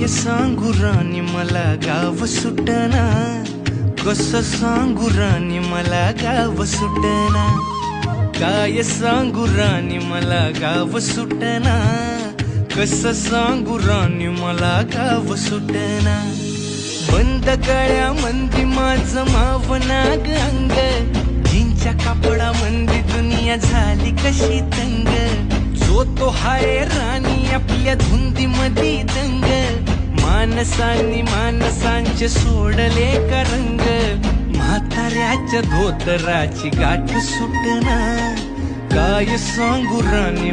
काय सांगू राणी मला गाव सुटना, कसं सांगू राणी मला गाव सुटना, काय सांगू राणी मला गाव सुटना, कसं सांगू राणी मला गाव सुटना. बंद गळ्यामंदी माझं मावना अंग, जीनच्या कापडामंदी दुनिया झाली कशी तंग. जो तो हाय राणी आपल्या धुंदीमधी दंग, माणसांनी माणसांचे सोडले का रंग. म्हाताऱ्याच्या धोतराची गाठ सुटना, काय सांगू राणी